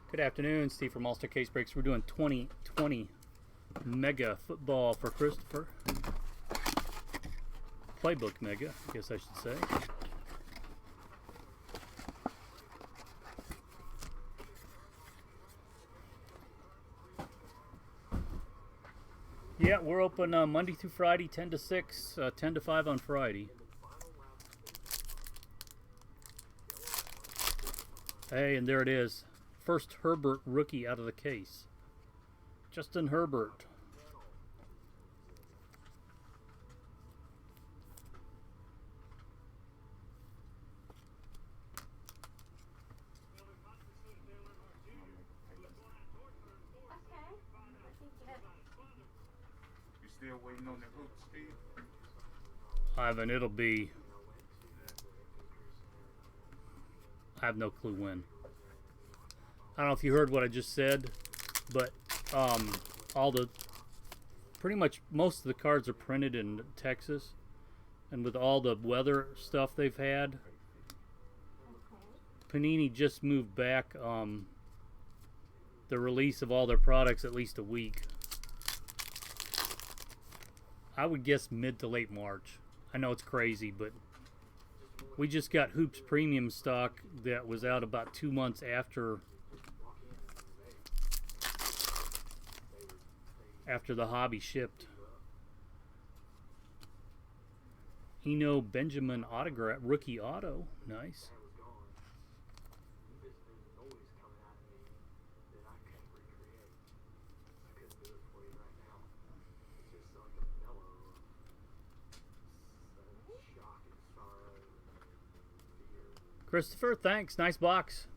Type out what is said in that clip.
Good afternoon, Steve from All-Star Case Breaks. We're doing 2020 Mega Football for Christopher. Playbook Mega, I guess I should say. Yeah, we're open Monday through Friday, 10 to 6, 10 to 5 on Friday. Hey, and there it is. First Herbert rookie out of the case. Justin Herbert. You still waiting on the hook, Steve? Ivan, it'll be... I have no clue when. I don't know if you heard what I just said, but pretty much most of the cards are printed in Texas, and with all the weather stuff they've had, Panini just moved back the release of all their products at least a week. I would guess mid to late March. I know it's crazy, but we just got Hoops Premium stock that was out about 2 months after the hobby shipped. Benjamin autograph, rookie auto, nice. Christopher, thanks, nice box.